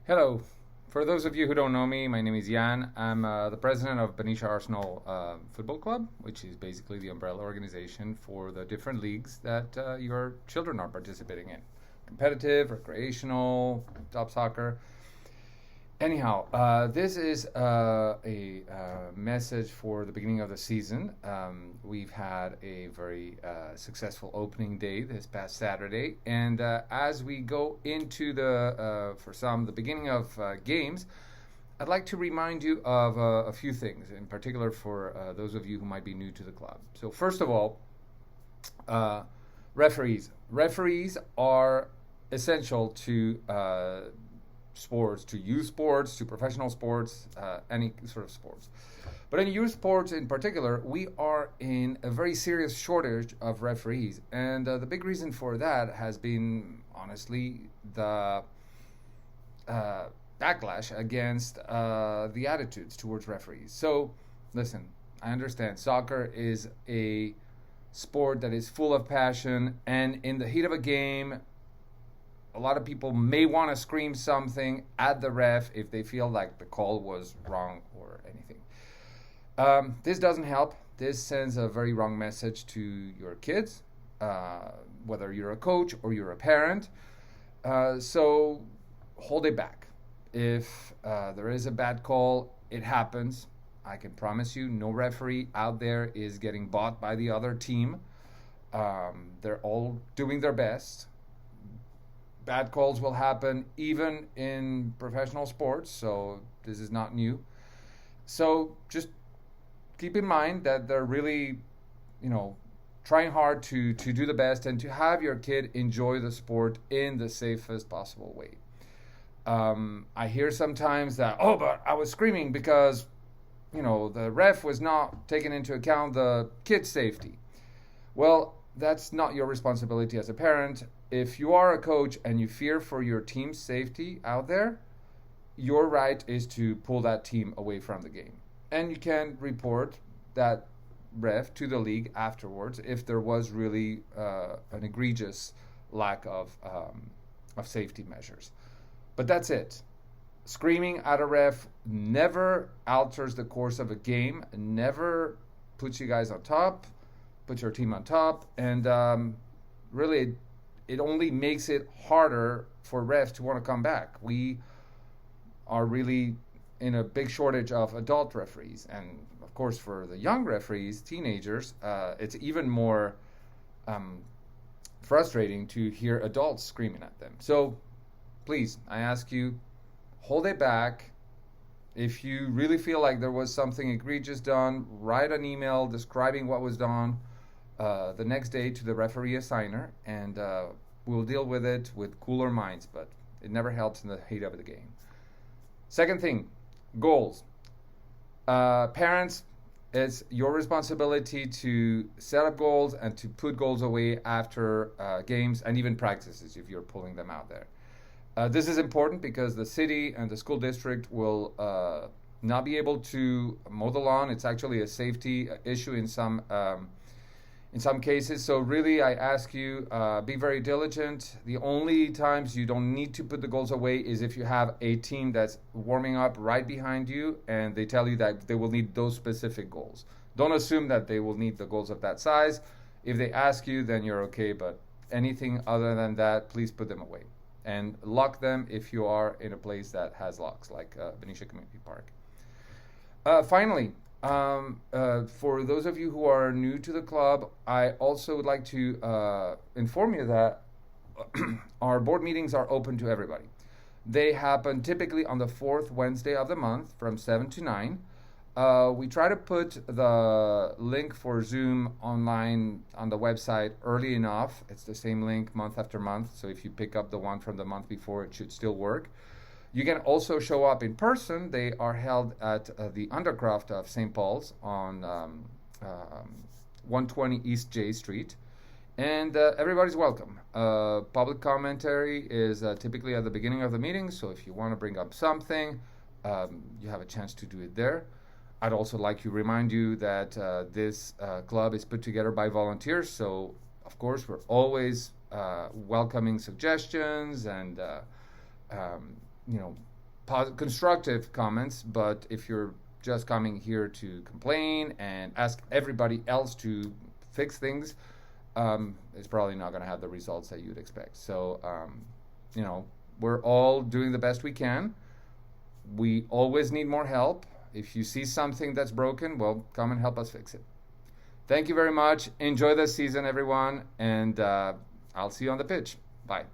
Hello. For those of you who don't know me, my name is Jan. I'm the president of Benicia Arsenal Football Club, which is basically the umbrella organization for the different leagues that your children are participating in. Competitive, recreational, top soccer. Anyhow, this is a message for the beginning of the season. We've had a very successful opening day this past Saturday, and as we go into for some, the beginning of games, I'd like to remind you of a few things, in particular for those of you who might be new to the club. So, first of all, referees. Referees are essential to sports, to youth sports, to professional sports, any sort of sports. But in youth sports in particular, we are in a very serious shortage of referees. And the big reason for that has been, honestly, the backlash against the attitudes towards referees. So, listen, I understand soccer is a sport that is full of passion, and in the heat of a game, a lot of people may want to scream something at the ref if they feel like the call was wrong or anything. This doesn't help. This sends a very wrong message to your kids, whether you're a coach or you're a parent. So hold it back. If there is a bad call, it happens. I can promise you no referee out there is getting bought by the other team. They're all doing their best. Bad calls will happen even in professional sports, so this is not new. So just keep in mind that they're really, trying hard to do the best and to have your kid enjoy the sport in the safest possible way. I hear sometimes that, but I was screaming because, the ref was not taking into account the kid's safety. Well, that's not your responsibility as a parent. If you are a coach and you fear for your team's safety out there, your right is to pull that team away from the game. And you can report that ref to the league afterwards if there was really an egregious lack of safety measures. But that's it. Screaming at a ref never alters the course of a game, never puts you guys on top, puts your team on top, and really it only makes it harder for refs to want to come back. We are really in a big shortage of adult referees. And, of course, for the young referees, teenagers, it's even more frustrating to hear adults screaming at them. So, please, I ask you, hold it back. If you really feel like there was something egregious done, write an email describing what was done the next day to the referee assigner, and we'll deal with it with cooler minds, but it never helps in the heat of the game. Second thing, goals. Parents, it's your responsibility to set up goals and to put goals away after games and even practices if you're pulling them out there. This is important because the city and the school district will not be able to mow the lawn. It's actually a safety issue in some cases. So really, I ask you, be very diligent. The only times you don't need to put the goals away is if you have a team that's warming up right behind you and they tell you that they will need those specific goals. Don't assume that they will need the goals of that size. If they ask you, then you're okay. But anything other than that, please put them away. And lock them if you are in a place that has locks, like Benicia Community Park. Finally, for those of you who are new to the club, I also would like to inform you that our board meetings are open to everybody. They happen typically on the fourth Wednesday of the month from 7 to 9. We try to put the link for Zoom online on the website early enough. It's the same link month after month, so if you pick up the one from the month before, it should still work. You can also show up in person. They are held at the Undercroft of St. Paul's on 120 East J Street. And everybody's welcome. Public commentary is typically at the beginning of the meeting, so if you want to bring up something, you have a chance to do it there. I'd also like to remind you that this club is put together by volunteers, so of course we're always welcoming suggestions and constructive comments, but if you're just coming here to complain and ask everybody else to fix things, it's probably not going to have the results that you'd expect. So, we're all doing the best we can. We always need more help. If you see something that's broken, well, come and help us fix it. Thank you very much. Enjoy the season, everyone, and I'll see you on the pitch. Bye.